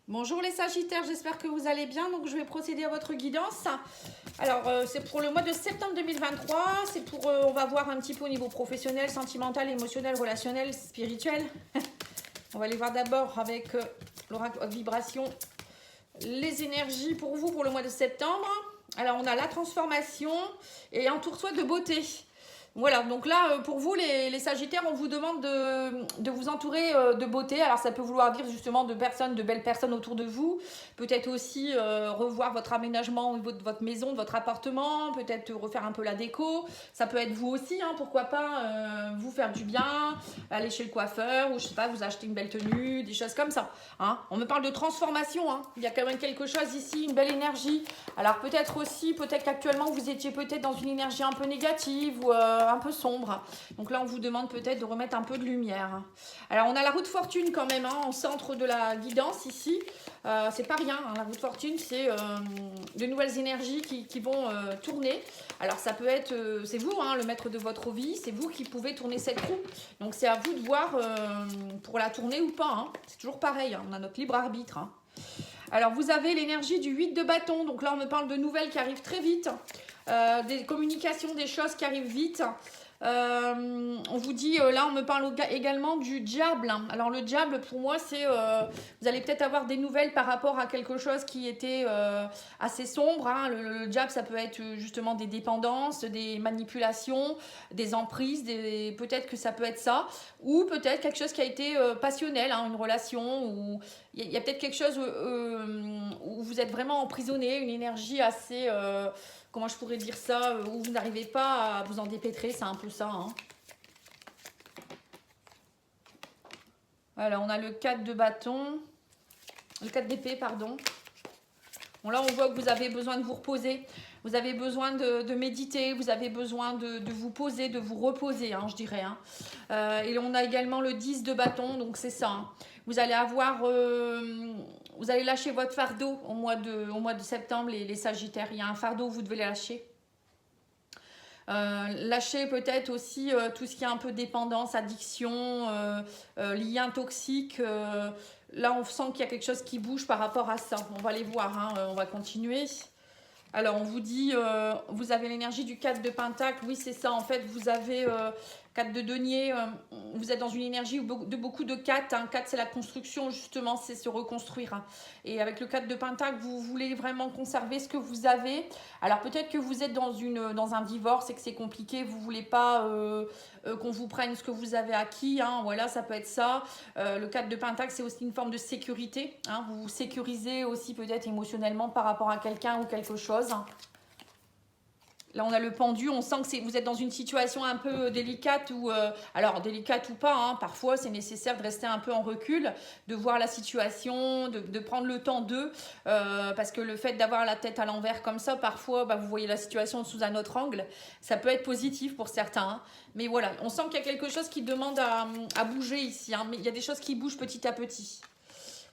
Bonjour les Sagittaires, j'espère que vous allez bien. Donc je vais procéder à votre guidance. Alors c'est pour le mois de septembre 2023. C'est pour, on va voir un petit peu au niveau professionnel, sentimental, émotionnel, relationnel, spirituel. On va aller voir d'abord avec l'oracle haute vibration les énergies pour vous pour le mois de septembre. Alors on a la transformation et un toursoir de beauté. Voilà, donc là, pour vous, les Sagittaires, on vous demande de vous entourer de beauté. Alors, ça peut vouloir dire justement de personnes, de belles personnes autour de vous. Peut-être aussi revoir votre aménagement au niveau de votre maison, de votre appartement. Peut-être refaire un peu la déco. Ça peut être vous aussi, hein, pourquoi pas vous faire du bien, aller chez le coiffeur ou je sais pas, vous acheter une belle tenue, des choses comme ça. Hein. On me parle de transformation. Hein. Il y a quand même quelque chose ici, une belle énergie. Alors, peut-être aussi, peut-être qu'actuellement, vous étiez peut-être dans une énergie un peu négative ou un peu sombre. Donc là, on vous demande peut-être de remettre un peu de lumière. Alors, on a la roue de fortune quand même, hein, en centre de la guidance ici. C'est pas rien, hein, la roue de fortune, c'est de nouvelles énergies qui vont tourner. Alors, ça peut être, c'est vous, hein, le maître de votre vie, c'est vous qui pouvez tourner cette roue. Donc, c'est à vous de voir pour la tourner ou pas. Hein. C'est toujours pareil, hein, on a notre libre arbitre. Hein. Alors, vous avez l'énergie du 8 de bâton. Donc là, on me parle de nouvelles qui arrivent très vite. Des communications, des choses qui arrivent vite. On vous dit, là on me parle également du diable. Alors le diable pour moi c'est, vous allez peut-être avoir des nouvelles par rapport à quelque chose qui était assez sombre. Hein. Le diable ça peut être justement des dépendances, des manipulations, des emprises, peut-être que ça peut être ça. Ou peut-être quelque chose qui a été passionnel, hein, une relation où il y a peut-être quelque chose où vous êtes vraiment emprisonné, une énergie assez... comment je pourrais dire ça, où vous n'arrivez pas à vous en dépêtrer, c'est un peu ça. Hein. Voilà, on a le 4 de bâton, le 4 d'épée, pardon. Bon, là, on voit que vous avez besoin de vous reposer, vous avez besoin de méditer, vous avez besoin de vous poser, de vous reposer, hein, je dirais. Hein. Et on a également le 10 de bâton, donc c'est ça. Hein. Vous allez avoir, vous allez lâcher votre fardeau au mois de septembre, les Sagittaires. Il y a un fardeau, vous devez le lâcher. Lâcher peut-être aussi tout ce qui est un peu dépendance, addiction, lien toxique. Là, on sent qu'il y a quelque chose qui bouge par rapport à ça. On va aller voir, hein, on va continuer. Alors, on vous dit, vous avez l'énergie du 4 de Pentacle. Oui, c'est ça. En fait, vous avez 4 de denier. Vous êtes dans une énergie de beaucoup de 4. Hein. 4, c'est la construction, justement, c'est se reconstruire. Hein. Et avec le 4 de Pentacle, vous voulez vraiment conserver ce que vous avez. Alors, peut-être que vous êtes dans un divorce et que c'est compliqué. Vous ne voulez pas qu'on vous prenne ce que vous avez acquis. Hein. Voilà, ça peut être ça. Le 4 de Pentacle, c'est aussi une forme de sécurité. Hein. Vous vous sécurisez aussi peut-être émotionnellement par rapport à quelqu'un ou quelque chose. Là, on a le pendu, on sent que vous êtes dans une situation un peu délicate ou alors délicate ou pas, hein, parfois c'est nécessaire de rester un peu en recul, de voir la situation, de prendre le temps parce que le fait d'avoir la tête à l'envers comme ça, parfois vous voyez la situation sous un autre angle, ça peut être positif pour certains, hein, mais voilà, on sent qu'il y a quelque chose qui demande à bouger ici, hein, mais il y a des choses qui bougent petit à petit.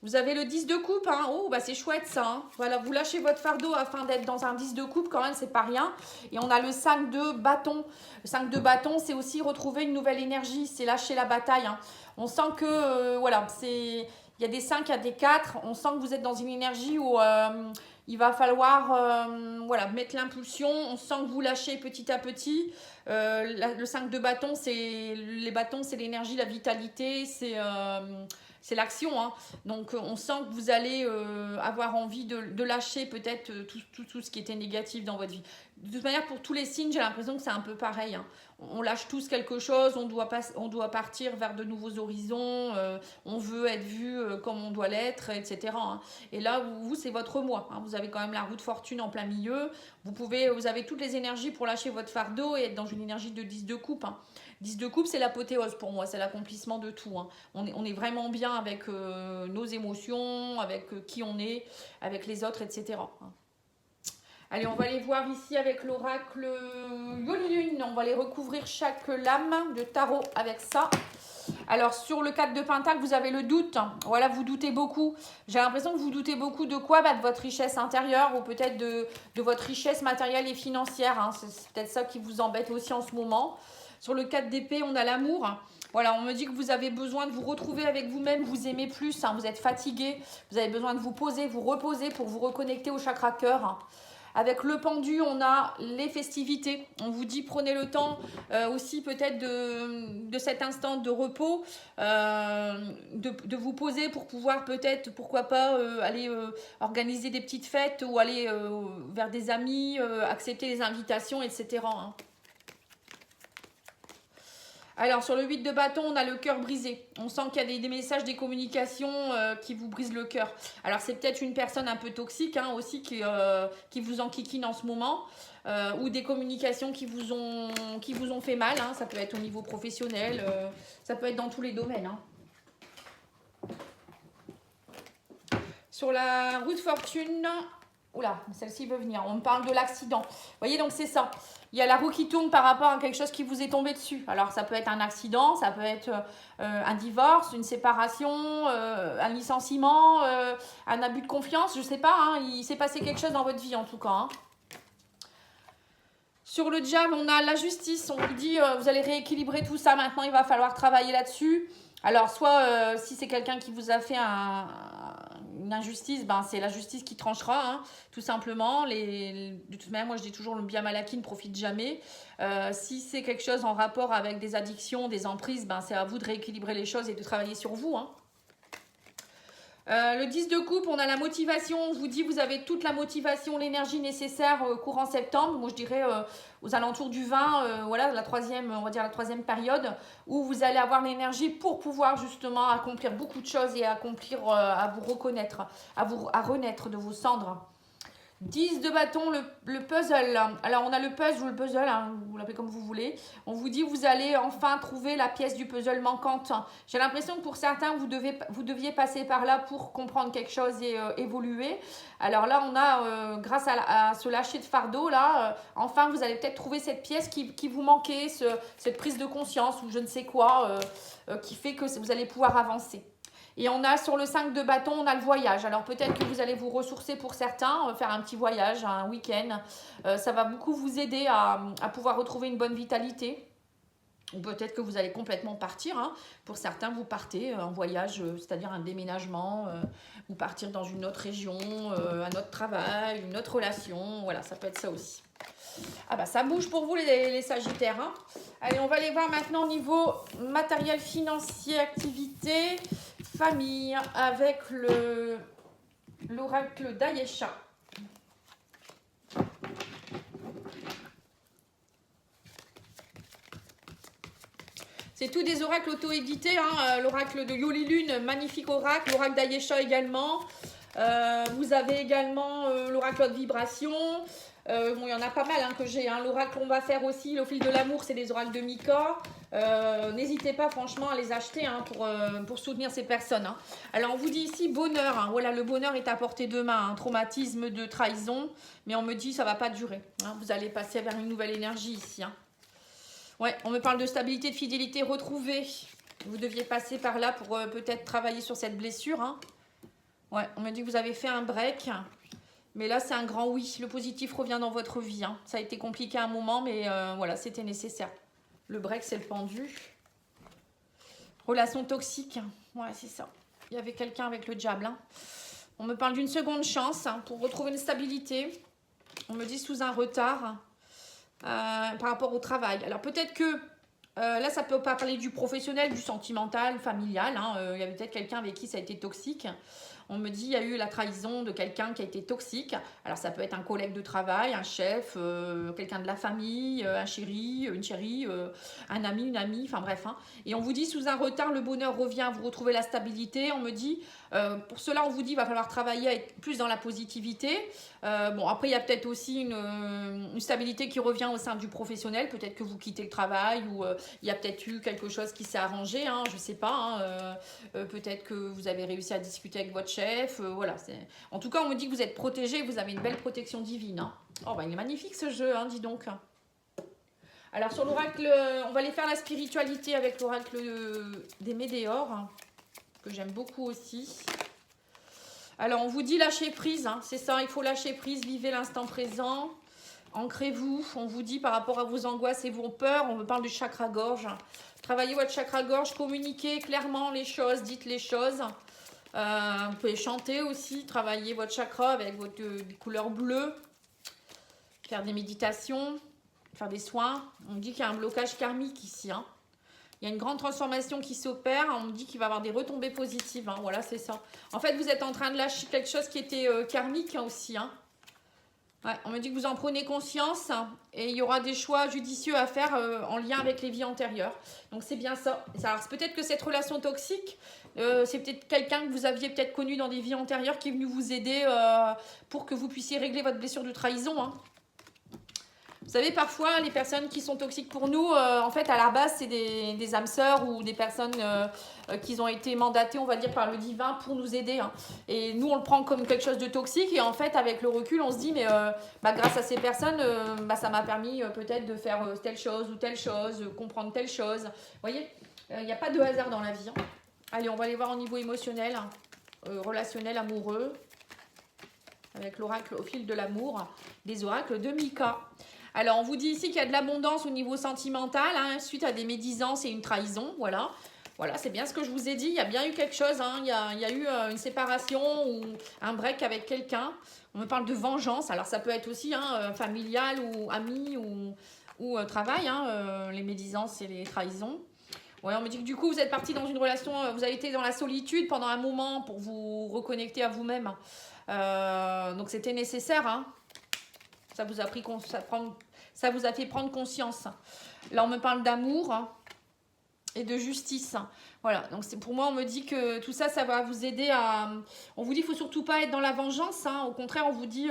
Vous avez le 10 de coupe, hein. Oh, c'est chouette ça. Hein. Voilà, vous lâchez votre fardeau afin d'être dans un 10 de coupe, quand même, c'est pas rien. Et on a le 5 de bâton. Le 5 de bâton, c'est aussi retrouver une nouvelle énergie, c'est lâcher la bataille. Hein. On sent que, voilà, il y a des 5, il y a des 4. On sent que vous êtes dans une énergie où il va falloir voilà, mettre l'impulsion. On sent que vous lâchez petit à petit. Le 5 de bâton, les bâtons, c'est l'énergie, la vitalité, c'est l'action. Hein. Donc, on sent que vous allez avoir envie de lâcher peut-être tout ce qui était négatif dans votre vie. De toute manière, pour tous les signes, j'ai l'impression que c'est un peu pareil. Hein. On lâche tous quelque chose, on doit partir vers de nouveaux horizons, on veut être vu comme on doit l'être, etc. Hein. Et là, vous c'est votre moi. Hein. Vous avez quand même la roue de fortune en plein milieu. Vous avez toutes les énergies pour lâcher votre fardeau et être dans une énergie de 10 de coupe. Hein. 10 de coupe, c'est l'apothéose pour moi, c'est l'accomplissement de tout. Hein. On est vraiment bien avec nos émotions, avec qui on est, avec les autres, etc. Hein. Allez, on va aller voir ici avec l'oracle Yolune. On va aller recouvrir chaque lame de tarot avec ça. Alors, sur le 4 de Pentacle, vous avez le doute. Voilà, vous doutez beaucoup. J'ai l'impression que vous doutez beaucoup de quoi? De votre richesse intérieure ou peut-être de votre richesse matérielle et financière. Hein. C'est peut-être ça qui vous embête aussi en ce moment. Sur le 4 d'épée, on a l'amour. Voilà, on me dit que vous avez besoin de vous retrouver avec vous-même, vous aimez plus, hein, vous êtes fatigué, vous avez besoin de vous poser, vous reposer pour vous reconnecter au chakra cœur. Avec le pendu, on a les festivités. On vous dit prenez le temps aussi peut-être de cet instant de repos, de vous poser pour pouvoir peut-être, pourquoi pas, aller organiser des petites fêtes ou aller vers des amis, accepter les invitations, etc. hein. Alors, sur le 8 de bâton, on a le cœur brisé. On sent qu'il y a des messages, des communications qui vous brisent le cœur. Alors, c'est peut-être une personne un peu toxique hein, aussi qui vous enquiquine en ce moment. Ou des communications qui vous ont fait mal. Hein. Ça peut être au niveau professionnel. Ça peut être dans tous les domaines. Hein. Sur la roue de fortune... Oula, celle-ci veut venir. On me parle de l'accident. Vous voyez, donc c'est ça. Il y a la roue qui tourne par rapport à quelque chose qui vous est tombé dessus. Alors, ça peut être un accident, ça peut être un divorce, une séparation, un licenciement, un abus de confiance. Je ne sais pas, hein, il s'est passé quelque chose dans votre vie en tout cas. Hein. Sur le diable, on a la justice. On vous dit, vous allez rééquilibrer tout ça. Maintenant, il va falloir travailler là-dessus. Alors, soit si c'est quelqu'un qui vous a fait une injustice, ben, c'est la justice qui tranchera, hein, tout simplement. De toute manière, moi, je dis toujours, le bien mal acquis ne profite jamais. Si c'est quelque chose en rapport avec des addictions, des emprises, ben, c'est à vous de rééquilibrer les choses et de travailler sur vous. Hein. Le 10 de coupe, on a la motivation. On vous dit, vous avez toute la motivation, l'énergie nécessaire courant septembre. Moi, je dirais aux alentours du 20, voilà, on va dire la troisième période, où vous allez avoir l'énergie pour pouvoir justement accomplir beaucoup de choses et accomplir, à vous reconnaître, à renaître de vos cendres. 10 de bâton, le puzzle. Alors, on a le puzzle ou le puzzle, hein, vous l'appelez comme vous voulez. On vous dit, vous allez enfin trouver la pièce du puzzle manquante. J'ai l'impression que pour certains, vous deviez passer par là pour comprendre quelque chose et évoluer. Alors là, on a, grâce à ce lâcher de fardeau, là, enfin, vous allez peut-être trouver cette pièce qui vous manquait, cette prise de conscience ou je ne sais quoi, qui fait que vous allez pouvoir avancer. Et on a sur le 5 de bâton, on a le voyage. Alors peut-être que vous allez vous ressourcer pour certains, faire un petit voyage, un week-end. Ça va beaucoup vous aider à pouvoir retrouver une bonne vitalité. Ou peut-être que vous allez complètement partir. Hein. Pour certains, vous partez en voyage, c'est-à-dire un déménagement, ou partir dans une autre région, un autre travail, une autre relation. Voilà, ça peut être ça aussi. Ah bah ça bouge pour vous les Sagittaires. Hein. Allez, on va aller voir maintenant au niveau matériel, financier, activité, famille, avec l'oracle d'Ayesha. C'est tous des oracles auto-édités. Hein. L'oracle de Yoli Lune, magnifique oracle. L'oracle d'Ayesha également. Vous avez également l'oracle de vibration. Bon, il y en a pas mal hein, que j'ai. Hein. L'oracle qu'on va faire aussi, le fil de l'amour, c'est des oracles de Mika. N'hésitez pas franchement à les acheter hein, pour soutenir ces personnes. Hein. Alors on vous dit ici bonheur. Hein. Voilà, le bonheur est à portée de main. Un traumatisme de trahison. Mais on me dit ça ne va pas durer. Hein. Vous allez passer vers une nouvelle énergie ici. Hein. Ouais, on me parle de stabilité, de fidélité retrouvée. Vous deviez passer par là pour peut-être travailler sur cette blessure. Hein. Ouais, on me dit que vous avez fait un break. Mais là, c'est un grand oui. Le positif revient dans votre vie. Hein. Ça a été compliqué à un moment, mais voilà, c'était nécessaire. Le break, c'est le pendu. Relation toxique. Ouais, c'est ça. Il y avait quelqu'un avec le diable. Hein. On me parle d'une seconde chance hein, pour retrouver une stabilité. On me dit sous un retard par rapport au travail. Alors, peut-être que là, ça ne peut pas parler du professionnel, du sentimental, familial. Hein. Il y avait peut-être quelqu'un avec qui ça a été toxique. On me dit qu'il y a eu la trahison de quelqu'un qui a été toxique. Alors, ça peut être un collègue de travail, un chef, quelqu'un de la famille, un chéri, une chérie, un ami, une amie, enfin bref. Hein. Et on vous dit, sous un retard, le bonheur revient, vous retrouvez la stabilité. On me dit, pour cela, on vous dit, il va falloir travailler avec plus dans la positivité. Bon, après, il y a peut-être aussi une stabilité qui revient au sein du professionnel. Peut-être que vous quittez le travail ou il y a peut-être eu quelque chose qui s'est arrangé. Hein, je ne sais pas. Hein, peut-être que vous avez réussi à discuter avec votre chef. Voilà. En tout cas, on me dit que vous êtes protégé. Vous avez une belle protection divine. Hein. Oh, bah, il est magnifique ce jeu, hein, dis donc. Alors, sur l'oracle, on va aller faire la spiritualité avec l'oracle des Médéors, hein, que j'aime beaucoup aussi. Alors, on vous dit lâcher prise, hein, c'est ça, il faut lâcher prise, vivez l'instant présent, ancrez-vous. On vous dit par rapport à vos angoisses et vos peurs, on me parle du chakra-gorge. Travaillez votre chakra gorge, communiquez clairement les choses, dites les choses. Vous pouvez chanter aussi, travailler votre chakra avec votre couleur bleue, faire des méditations, faire des soins. On me dit qu'il y a un blocage karmique ici. Hein. Il y a une grande transformation qui s'opère. On me dit qu'il va y avoir des retombées positives. Hein. Voilà, c'est ça. En fait, vous êtes en train de lâcher quelque chose qui était karmique hein, aussi. Hein. Ouais, on me dit que vous en prenez conscience et il y aura des choix judicieux à faire en lien avec les vies antérieures. Donc c'est bien ça. Alors peut-être que cette relation toxique, c'est peut-être quelqu'un que vous aviez peut-être connu dans des vies antérieures qui est venu vous aider pour que vous puissiez régler votre blessure de trahison. Hein. Vous savez, parfois, les personnes qui sont toxiques pour nous, en fait, à la base, c'est des âmes sœurs ou des personnes qui ont été mandatées, on va dire, par le divin pour nous aider. Hein. Et nous, on le prend comme quelque chose de toxique. Et en fait, avec le recul, on se dit, mais grâce à ces personnes, ça m'a permis peut-être de faire telle chose ou telle chose, comprendre telle chose. Vous voyez, il n'y a pas de hasard dans la vie. Hein. Allez, on va aller voir au niveau émotionnel, relationnel, amoureux, avec l'oracle au fil de l'amour, des oracles de Mika. Alors, on vous dit ici qu'il y a de l'abondance au niveau sentimental, hein, suite à des médisances et une trahison, voilà. Voilà, c'est bien ce que je vous ai dit, il y a bien eu quelque chose, hein, il y a eu une séparation ou un break avec quelqu'un. On me parle de vengeance, alors ça peut être aussi hein, familial ou ami ou travail, hein, les médisances et les trahisons. Ouais, on me dit que du coup, vous êtes parti dans une relation, vous avez été dans la solitude pendant un moment pour vous reconnecter à vous-même. Donc, c'était nécessaire, hein. Ça vous a fait prendre conscience. Là, on me parle d'amour et de justice. Voilà, donc pour moi, on me dit que tout ça, ça va vous aider à... On vous dit qu'il ne faut surtout pas être dans la vengeance. Hein. Au contraire, on vous dit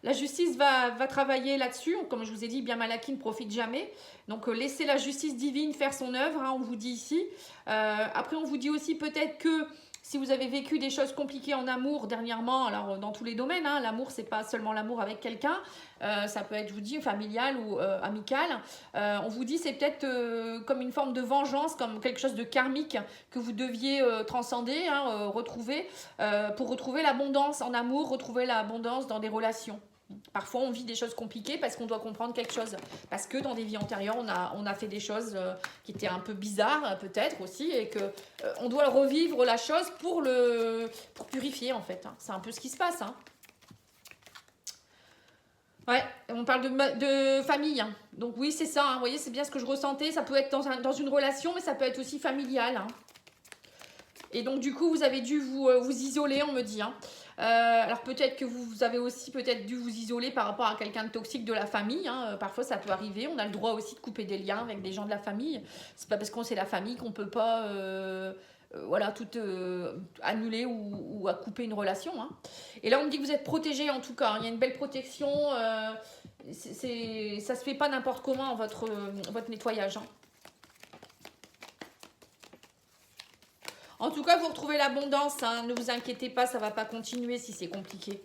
la justice va travailler là-dessus. Comme je vous ai dit, bien Malaki ne profite jamais. Donc, laissez la justice divine faire son œuvre, hein, on vous dit ici. Après, on vous dit aussi peut-être que si vous avez vécu des choses compliquées en amour dernièrement, alors dans tous les domaines, hein, l'amour, c'est pas seulement l'amour avec quelqu'un, ça peut être, je vous dis, familial ou amical. On vous dit c'est peut-être comme une forme de vengeance, comme quelque chose de karmique que vous deviez transcender, hein, retrouver, pour retrouver l'abondance en amour, retrouver l'abondance dans des relations. Parfois, on vit des choses compliquées parce qu'on doit comprendre quelque chose. Parce que dans des vies antérieures, on a fait des choses qui étaient un peu bizarres, peut-être aussi, et qu'on doit revivre la chose pour purifier, en fait. Hein. C'est un peu ce qui se passe. Hein. Ouais, on parle de famille. Hein. Donc oui, c'est ça. Hein. Vous voyez, c'est bien ce que je ressentais. Ça peut être dans une relation, mais ça peut être aussi familial. Hein. Et donc, du coup, vous avez dû vous isoler, on me dit. Hein. Alors peut-être que vous avez aussi peut-être dû vous isoler par rapport à quelqu'un de toxique de la famille. Hein. Parfois ça peut arriver. On a le droit aussi de couper des liens avec des gens de la famille. C'est pas parce qu'on c'est la famille qu'on peut pas voilà, tout annuler ou à couper une relation. Hein. Et là on me dit que vous êtes protégé en tout cas. Hein. Il y a une belle protection. Ça se fait pas n'importe comment votre nettoyage. Hein. En tout cas, vous retrouvez l'abondance. Hein. Ne vous inquiétez pas, ça ne va pas continuer si c'est compliqué.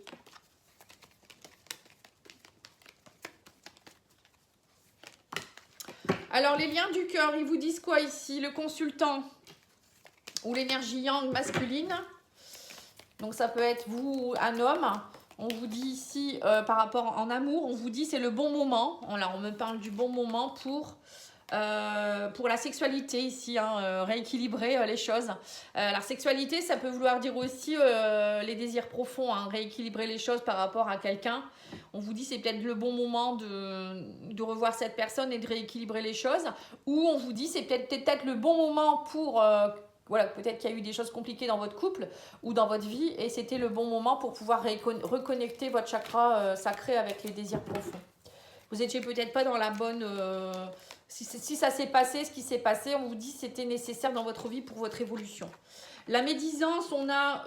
Alors, les liens du cœur, ils vous disent quoi ici? Le consultant ou l'énergie yang masculine. Donc, ça peut être vous, un homme. On vous dit ici, par rapport en amour, on vous dit c'est le bon moment. Là, on me parle du bon moment pour la sexualité ici, hein, rééquilibrer les choses. La sexualité, ça peut vouloir dire aussi les désirs profonds, hein, rééquilibrer les choses par rapport à quelqu'un. On vous dit c'est peut-être le bon moment de revoir cette personne et de rééquilibrer les choses. Ou on vous dit c'est peut-être le bon moment pour... voilà, peut-être qu'il y a eu des choses compliquées dans votre couple ou dans votre vie et c'était le bon moment pour pouvoir reconnecter votre chakra sacré avec les désirs profonds. Vous n'étiez peut-être pas dans la bonne... Si ça s'est passé, ce qui s'est passé, on vous dit que c'était nécessaire dans votre vie pour votre évolution. La médisance, on a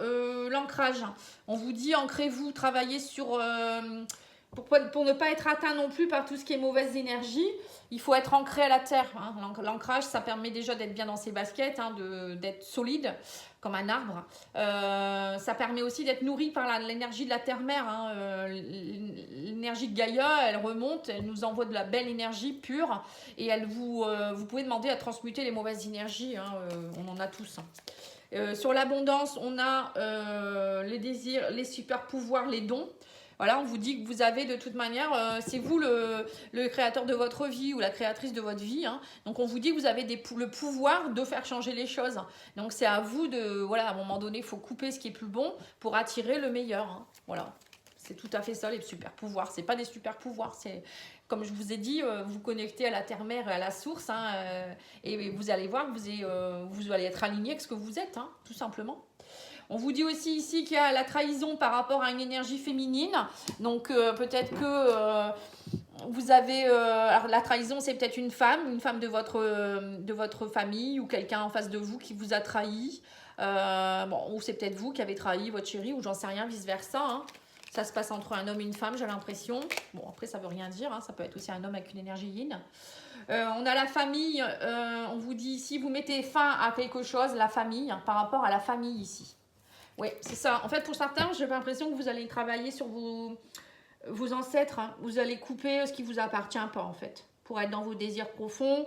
l'ancrage. On vous dit ancrez-vous, travaillez sur... pour ne pas être atteint non plus par tout ce qui est mauvaise énergie, il faut être ancré à la terre. Hein. L'ancrage, ça permet déjà d'être bien dans ses baskets, hein, d'être solide comme un arbre. Ça permet aussi d'être nourri par l'énergie de la terre-mère. Hein. L'énergie de Gaïa, elle remonte, elle nous envoie de la belle énergie pure et vous pouvez demander à transmuter les mauvaises énergies. Hein. On en a tous. Hein. Sur l'abondance, on a les désirs, les super pouvoirs, les dons. Voilà, on vous dit que vous avez de toute manière, c'est vous le créateur de votre vie ou la créatrice de votre vie. Hein. Donc on vous dit que vous avez le pouvoir de faire changer les choses. Donc c'est à vous de, voilà, à un moment donné, il faut couper ce qui est plus bon pour attirer le meilleur. Hein. Voilà, c'est tout à fait ça les super pouvoirs. C'est pas des super pouvoirs, c'est comme je vous ai dit, vous connectez à la terre-mère et à la source. Hein, et vous allez voir que vous allez être aligné avec ce que vous êtes, hein, tout simplement. On vous dit aussi ici qu'il y a la trahison par rapport à une énergie féminine. Donc peut-être que vous avez... alors la trahison, c'est peut-être une femme de votre famille ou quelqu'un en face de vous qui vous a trahi. Bon, ou c'est peut-être vous qui avez trahi votre chéri ou j'en sais rien, vice-versa. Hein. Ça se passe entre un homme et une femme, j'ai l'impression. Bon, après, ça veut rien dire. Hein. Ça peut être aussi un homme avec une énergie yin. On a la famille. On vous dit ici, vous mettez fin à quelque chose, la famille, hein, par rapport à la famille ici. Oui, c'est ça. En fait, pour certains, j'ai l'impression que vous allez travailler sur vos ancêtres. Hein. Vous allez couper ce qui ne vous appartient pas, en fait, pour être dans vos désirs profonds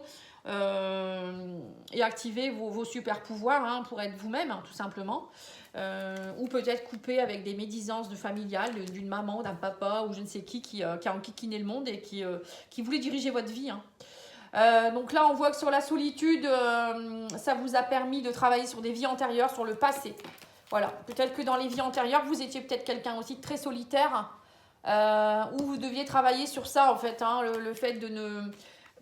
et activer vos super pouvoirs hein, pour être vous-même, hein, tout simplement. Ou peut-être couper avec des médisances de familiales, d'une maman, d'un papa ou je ne sais qui a enquiquiné le monde et qui voulait diriger votre vie. Hein. Donc là, on voit que sur la solitude, ça vous a permis de travailler sur des vies antérieures, sur le passé. Voilà, peut-être que dans les vies antérieures, vous étiez peut-être quelqu'un aussi de très solitaire, où vous deviez travailler sur ça, en fait, hein, le fait de ne...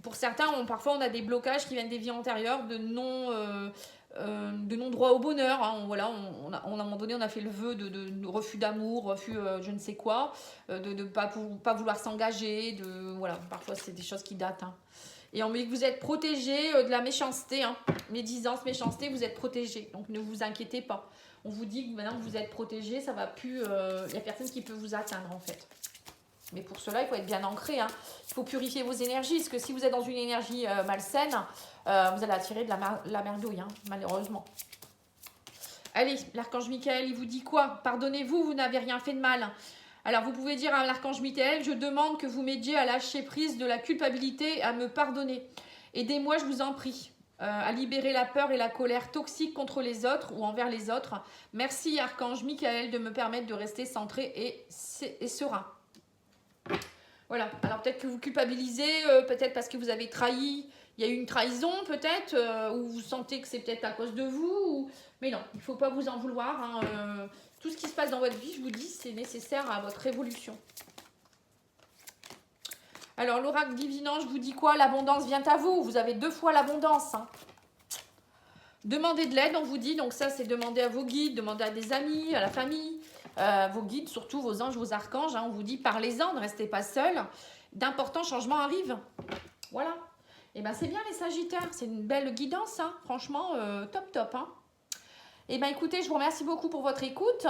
Pour certains, parfois, on a des blocages qui viennent des vies antérieures, de non-droit au bonheur. Hein. Voilà, à un moment donné, on a fait le vœu de refus d'amour, refus je ne sais quoi, de ne pas vouloir s'engager, voilà, parfois, c'est des choses qui datent. Hein. Et on dit que vous êtes protégé de la méchanceté, hein. Médisance, méchanceté, vous êtes protégé. Donc ne vous inquiétez pas. On vous dit que maintenant que vous êtes protégé, ça va plus. Il n'y a personne qui peut vous atteindre en fait. Mais pour cela, il faut être bien ancré. Hein. Il faut purifier vos énergies. Parce que si vous êtes dans une énergie malsaine, vous allez attirer de la merdouille, hein, malheureusement. Allez, l'archange Michael, il vous dit quoi? Pardonnez-vous, vous n'avez rien fait de mal. Alors, vous pouvez dire à l'archange Michael, je demande que vous m'aidiez à lâcher prise de la culpabilité et à me pardonner. Aidez-moi, je vous en prie, à libérer la peur et la colère toxique contre les autres ou envers les autres. Merci, archange Michael, de me permettre de rester centré et serein. Voilà, alors peut-être que vous culpabilisez, peut-être parce que vous avez trahi, il y a eu une trahison peut-être, ou vous sentez que c'est peut-être à cause de vous, mais non, il ne faut pas vous en vouloir. Hein, tout ce qui se passe dans votre vie, je vous dis, c'est nécessaire à votre évolution. Alors, l'oracle divinant, je vous dis quoi? L'abondance vient à vous. Vous avez 2 fois l'abondance. Hein. Demandez de l'aide, on vous dit. Donc ça, c'est demander à vos guides, demander à des amis, à la famille, vos guides, surtout vos anges, vos archanges. Hein. On vous dit, parlez-en, ne restez pas seul. D'importants changements arrivent. Voilà. Et bien, c'est bien les Sagittaires. C'est une belle guidance. Hein. Franchement, top. Hein. Eh bien, écoutez, je vous remercie beaucoup pour votre écoute.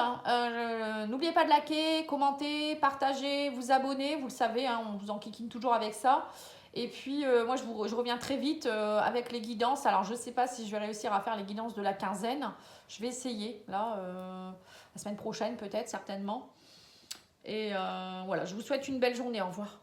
N'oubliez pas de liker, commenter, partager, vous abonner. Vous le savez, hein, on vous enquiquine toujours avec ça. Et puis, moi, je reviens très vite avec les guidances. Alors, je ne sais pas si je vais réussir à faire les guidances de la quinzaine. Je vais essayer, là, la semaine prochaine, peut-être, certainement. Et voilà, je vous souhaite une belle journée. Au revoir.